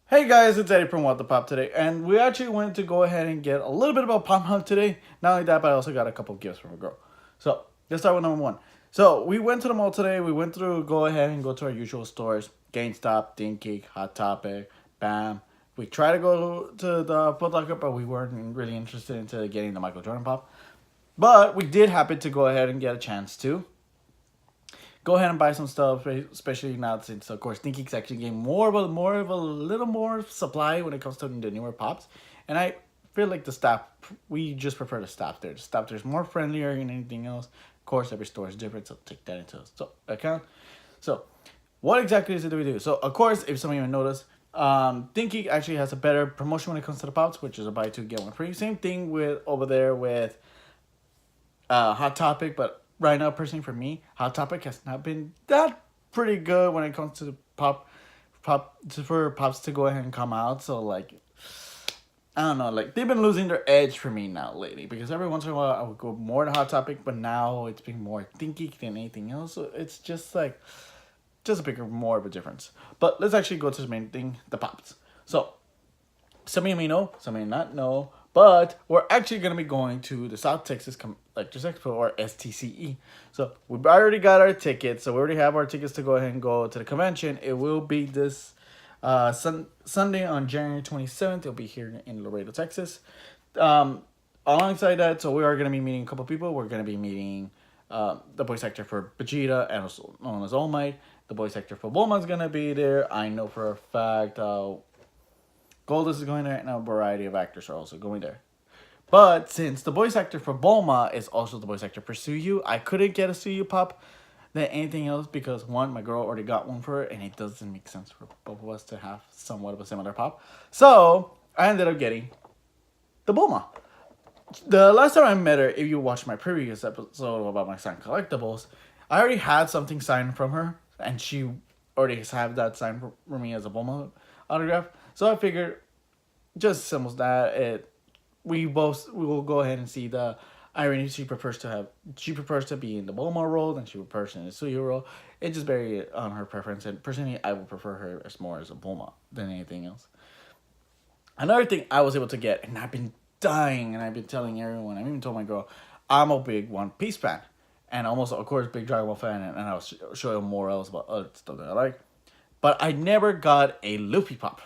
Hey guys, it's Eddie from What the Pop today, and we actually went to go ahead and get a little bit about Pop Hunt today. Not only that, but I also got a couple of gifts from a girl. So let's start with number one. So we went to the mall today. We went through, go ahead and go to our usual stores: GameStop, ThinkGeek, Hot Topic, Bam. We tried to go to the Foot Locker, but we weren't really interested into getting the Michael Jordan pop. But we did happen to go ahead and get a chance to go ahead and buy some stuff, especially now since of course ThinkGeek's actually getting more of a little more supply when it comes to the newer pops, and I feel like the staff we just prefer the staff there. The staff there's more friendlier than anything else. Of course, every store is different, so take that into account. So, what exactly is it that we do? So, of course, if some of you notice, ThinkGeek actually has a better promotion when it comes to the pops, which is a buy two get one free. Same thing with over there with Hot Topic, but right now, personally for me, Hot Topic has not been that pretty good when it comes to for pops to go ahead and come out. So like, I don't know, like they've been losing their edge for me now lately because every once in a while I would go more to Hot Topic, but now it's been more ThinkGeek than anything else. So it's just like just a bigger, more of a difference. But let's actually go to the main thing, the pops. So some of you may know, some may not know, but we're actually going to be going to the South Texas Electric Expo, or STCE. So we've already got our tickets, so we already have our tickets to go ahead and go to the convention. It will be this Sunday on January 27th. It'll be here in Laredo, Texas. Alongside that, so we are going to be meeting a couple people. We're going to be meeting the voice actor for Vegeta, and also known as All Might. The voice actor for Bulma's going to be there. I know for a fact Goldust is going there, and a variety of actors are also going there. But since the voice actor for Bulma is also the voice actor for Suyu, I couldn't get a Suyu pop than anything else because one, my girl already got one for her, and it doesn't make sense for both of us to have somewhat of a similar pop. So I ended up getting the Bulma. The last time I met her, if you watched my previous episode about my signed collectibles, I already had something signed from her, and she already has had that signed for me as a Bulma autograph. So I figured, just simple as that. We will go ahead and see the irony. She prefers to be in the Bulma role than she prefers in the Suyu role. It just varies on her preference, and personally, I would prefer her as more as a Bulma than anything else. Another thing I was able to get, and I've been dying, and I've been telling everyone. I even told my girl, I'm a big One Piece fan, and almost of course big Dragon Ball fan, and I'll show you more else about other stuff that I like. But I never got a Luffy pop.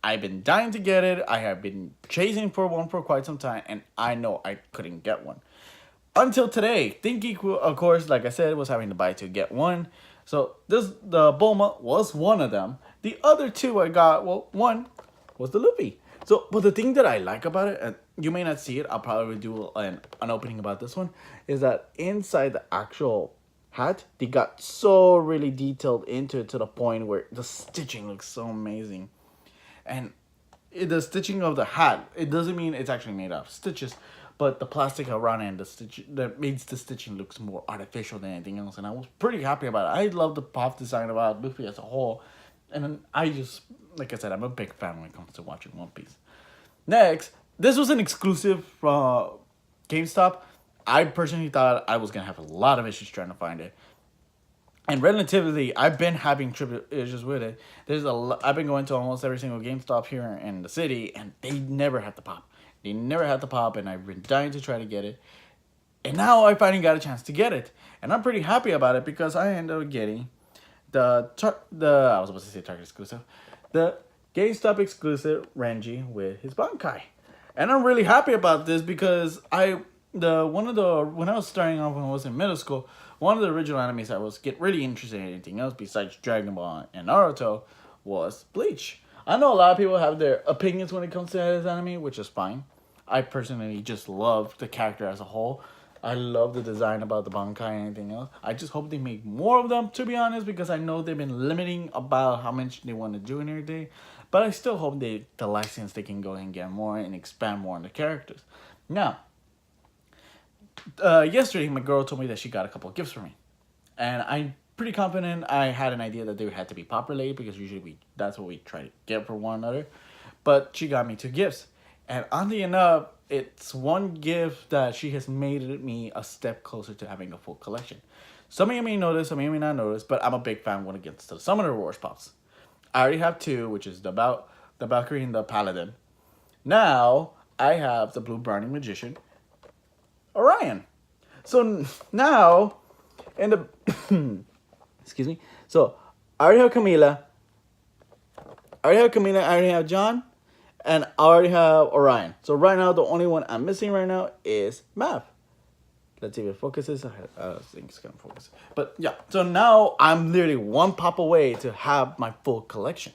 I've been dying to get it. I have been chasing for one for quite some time, and I know I couldn't get one. Until today, ThinkGeek, of course, like I said, was having to buy two get one. So the Bulma was one of them. The other two I got, well, one was the Luffy. So, but the thing that I like about it, and you may not see it, I'll probably do an opening about this one, is that inside the actual hat, they got so really detailed into it to the point where the stitching looks so amazing. And the stitching of the hat, it doesn't mean it's actually made out of stitches, but the plastic around it and the stitch that makes the stitching looks more artificial than anything else. And I was pretty happy about it. I love the pop design about Luffy as a whole, and then I just, like I said, I'm a big fan when it comes to watching One Piece. Next, this was an exclusive from GameStop. I personally thought I was gonna have a lot of issues trying to find it. And relatively, I've been having issues with it. I've been going to almost every single GameStop here in the city, and they never had the pop. They never had the pop, and I've been dying to try to get it. And now I finally got a chance to get it, and I'm pretty happy about it because I ended up getting the I was about to say Target exclusive, the GameStop exclusive Renji with his Bankai, and I'm really happy about this because when I was starting off when I was in middle school, one of the original animes I was really interested in anything else besides Dragon Ball and Naruto was Bleach. I know a lot of people have their opinions when it comes to this anime, which is fine. I personally just love the character as a whole. I love the design about the Bankai and anything else. I just hope they make more of them, to be honest, because I know they've been limiting about how much they want to do in everything. But I still hope the license they can go and get more and expand more on the characters. Now, yesterday my girl told me that she got a couple of gifts for me, and I'm pretty confident I had an idea that they had to be pop related because usually that's what we try to get for one another. But she got me two gifts, and oddly enough, it's one gift that she has made me a step closer to having a full collection. Some of you may notice, some of you may not notice, but I'm a big fan when it gets to the Summoner Wars pops. I already have two, which is the the Valkyrie and the Paladin. Now I have the Blue Burning Magician, Orion. So now, in the excuse me. So I already have Camila. I already have John, and I already have Orion. So right now, the only one I'm missing right now is Mav. Let's see if it focuses. I don't think it's gonna focus. But yeah, so now I'm literally one pop away to have my full collection.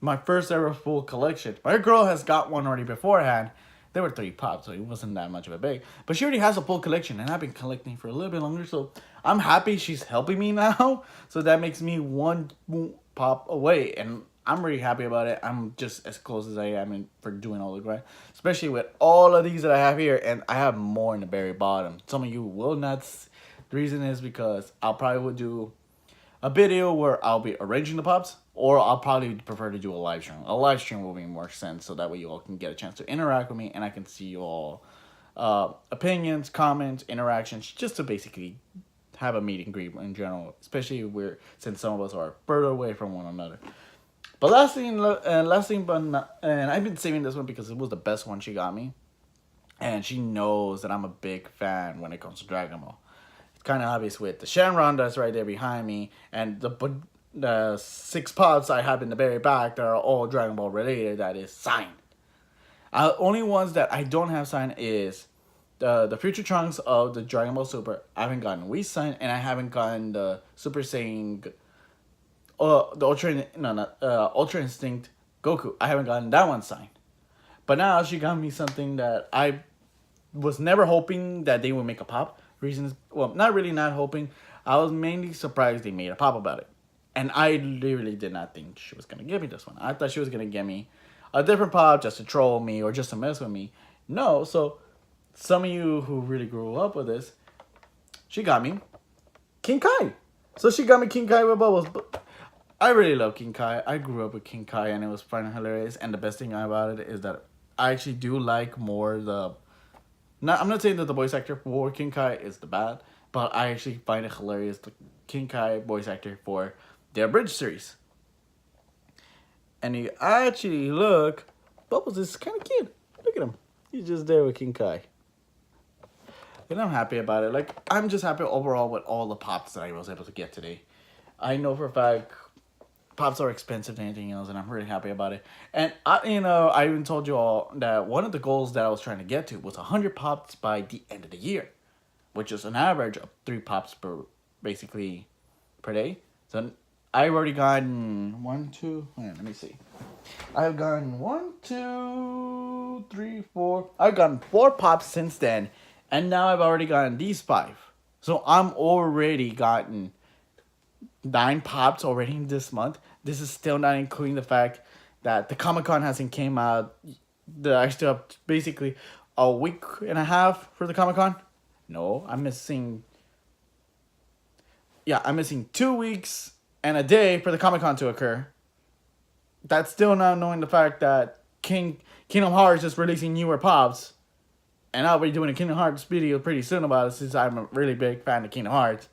My first ever full collection. My girl has got one already beforehand. There were 3 pops, so it wasn't that much of a big. But she already has a full collection, and I've been collecting for a little bit longer. So I'm happy she's helping me now. So that makes me one pop away, and I'm really happy about it. I'm just as close as I am for doing all the grind, especially with all of these that I have here, and I have more in the very bottom. Some of you will not. The reason is because I'll probably would do a video where I'll be arranging the pops, or I'll probably prefer to do a live stream. A live stream will make more sense, so that way you all can get a chance to interact with me, and I can see you all opinions, comments, interactions, just to basically have a meet and greet in general, especially since some of us are further away from one another. But last thing, but not, and I've been saving this one because it was the best one she got me, and she knows that I'm a big fan when it comes to Dragon Ball. It's kind of obvious with the Shenron that's right there behind me, and the 6 pops I have in the very back that are all Dragon Ball related. That is signed. Only ones that I don't have signed is the future trunks of the Dragon Ball Super. I haven't gotten Whis signed, and I haven't gotten the Super Saiyan. The Ultra Instinct Goku. I haven't gotten that one signed. But now she got me something that I was never hoping that they would make a pop. Reasons, well, not really not hoping. I was mainly surprised they made a pop about it. And I literally did not think she was going to give me this one. I thought she was going to give me a different pop just to troll me or just to mess with me. No, so some of you who really grew up with this, she got me King Kai. So she got me King Kai with bubbles. But I really love King Kai. I grew up with King Kai, and it was fun and hilarious. And the best thing about it is that I actually do like more the... I'm not saying that the voice actor for King Kai is the bad, but I actually find it hilarious, the King Kai voice actor for the Abridged series. And you actually look... Bubbles is kind of cute. Look at him. He's just there with King Kai. And I'm happy about it. Like, I'm just happy overall with all the pops that I was able to get today. I know for a fact... Pops are expensive than anything else, and I'm really happy about it. And I even told you all that one of the goals that I was trying to get to was 100 pops by the end of the year, which is an average of 3 pops basically per day. So I've already gotten 1, 2. Let me see. I've gotten 1, 2, 3, 4. I've gotten 4 pops since then, and now I've already gotten these 5. So I'm already gotten 9 pops already in this month. This is still not including the fact that the Comic-Con hasn't came out. I still have basically a week and a half for the Comic-Con. No, I'm missing 2 weeks and a day for the Comic-Con to occur. That's still not knowing the fact that Kingdom Hearts is releasing newer pops. And I'll be doing a Kingdom Hearts video pretty soon about it, since I'm a really big fan of Kingdom Hearts.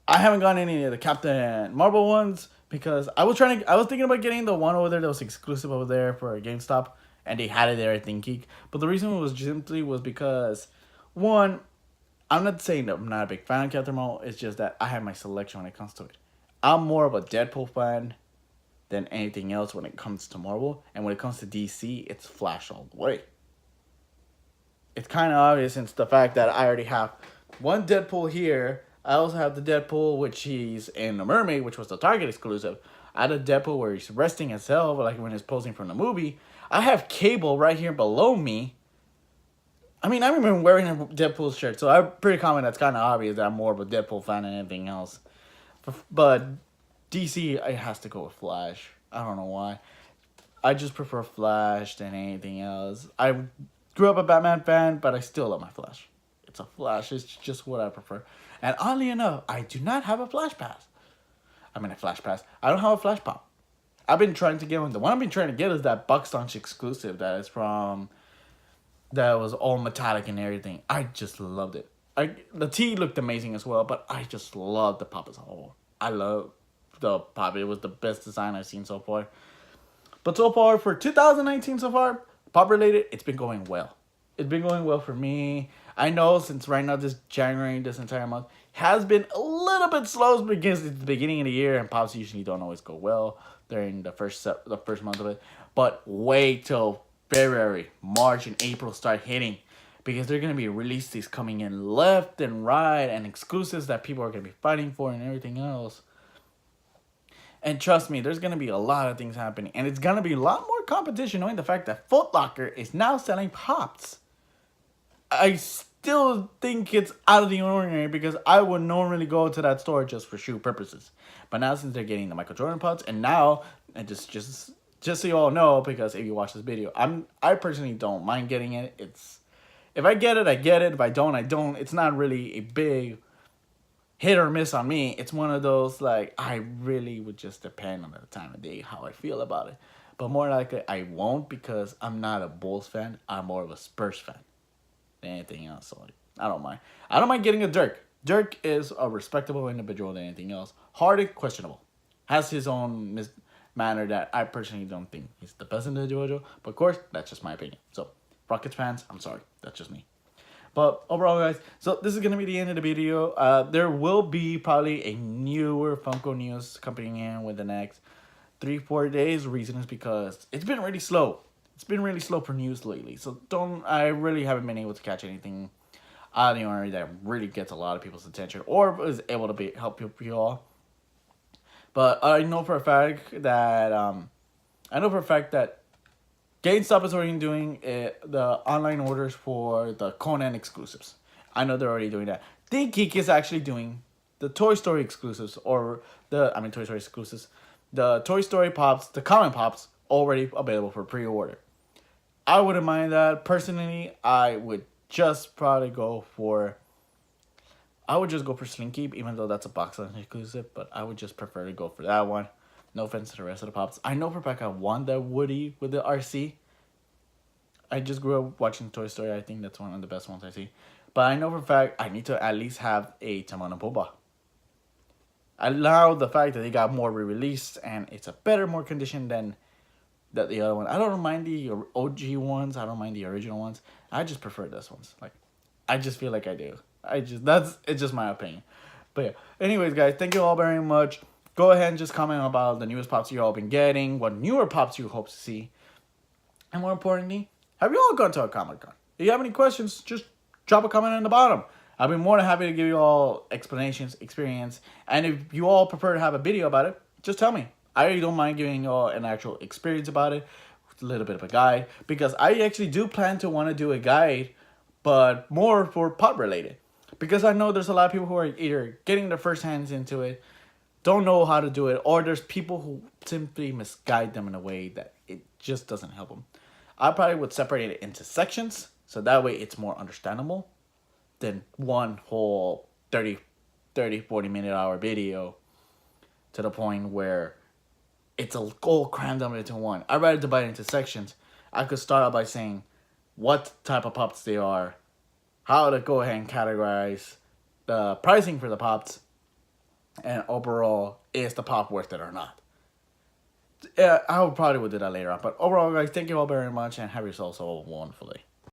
I haven't gotten any of the Captain Marvel ones because I was thinking about getting the one over there that was exclusive over there for GameStop, and they had it there at ThinkGeek. But the reason was because, one, I'm not saying that I'm not a big fan of Captain Marvel. It's just that I have my selection when it comes to it. I'm more of a Deadpool fan than anything else when it comes to Marvel, and when it comes to DC, it's Flash all the way. It's kind of obvious since the fact that I already have one Deadpool here. I also have the Deadpool, which he's in The Mermaid, which was the Target exclusive. I had a Deadpool where he's resting as hell, like when he's posing from the movie. I have Cable right here below me. I mean, I remember wearing a Deadpool shirt, so I'm pretty confident that's kind of obvious that I'm more of a Deadpool fan than anything else. But DC, it has to go with Flash. I don't know why. I just prefer Flash than anything else. I grew up a Batman fan, but I still love my Flash. It's a Flash. It's just what I prefer. And oddly enough, I do not have a Flash Pass. I don't have a Flash Pop. I've been trying to get one. The one I've been trying to get is that Buck Staunch exclusive that was all metallic and everything. I just loved it. The tee looked amazing as well, but I just love the pop as a whole. I love the pop. It was the best design I've seen so far. But so far for 2019 so far, pop related, it's been going well. It's been going well for me. I know since right now this January, this entire month has been a little bit slow because it's the beginning of the year and pops usually don't always go well during the first month of it. But wait till February, March, and April start hitting because they're gonna be releases coming in left and right and exclusives that people are gonna be fighting for and everything else. And trust me, there's going to be a lot of things happening. And it's going to be a lot more competition knowing the fact that Foot Locker is now selling Pops. I still think it's out of the ordinary because I would normally go to that store just for shoe purposes. But now since they're getting the Michael Jordan Pops, and now, and just so you all know, because if you watch this video, I personally don't mind getting it. If I get it, I get it. If I don't, I don't. It's not really a big hit or miss on me. It's one of those, like, I really would just depend on the time of day, how I feel about it. But more likely, I won't because I'm not a Bulls fan. I'm more of a Spurs fan than anything else. So, like, I don't mind. I don't mind getting a Dirk. Dirk is a respectable individual than anything else. Harden, questionable. Has his own manner that I personally don't think he's the best individual. But, of course, that's just my opinion. So, Rockets fans, I'm sorry. That's just me. But overall, guys, so this is going to be the end of the video. There will be probably a newer Funko news coming in with the next 3-4 days. Reason is because it's been really slow. It's been really slow for news lately. So I really haven't been able to catch anything out of the ordinary that really gets a lot of people's attention or is able to help you all. But I know for a fact that GameStop is already doing the online orders for the Conan exclusives. I know they're already doing that. ThinkGeek is actually doing the Toy Story exclusives, Toy Story exclusives. The Toy Story Pops, the common Pops, already available for pre-order. I wouldn't mind that. Personally, I would just probably go for Slinky, even though that's a box lunch exclusive, but I would just prefer to go for that one. No offense to the rest of the Pops. I know for a fact I want that Woody with the RC. I just grew up watching Toy Story. I think that's one of the best ones I see. But I know for a fact I need to at least have a Timon and Pumbaa. I allow the fact that they got more re-released and it's a better, more condition than the other one. I don't mind the OG ones. I don't mind the original ones. I just prefer this ones. Like, I just feel like I do. It's just my opinion. But yeah. Anyways, guys, thank you all very much. Go ahead and just comment about the newest Pops you all been getting, what newer Pops you hope to see. And more importantly, have you all gone to a Comic-Con? If you have any questions, just drop a comment in the bottom. I'll be more than happy to give you all explanations, experience. And if you all prefer to have a video about it, just tell me. I don't mind giving you all an actual experience about it, a little bit of a guide. Because I actually do plan to want to do a guide, but more for Pop related. Because I know there's a lot of people who are either getting their first hands into it, don't know how to do it, or there's people who simply misguide them in a way that it just doesn't help them. I probably would separate it into sections, so that way it's more understandable than one whole 40 minute hour video to the point where it's all crammed up into one. I'd rather divide it into sections. I could start out by saying what type of Pops they are, how to go ahead and categorize the pricing for the Pops, and overall, is the Pop worth it or not? Yeah, I probably will do that later on. But overall, guys, thank you all very much and have yourselves a wonderful day.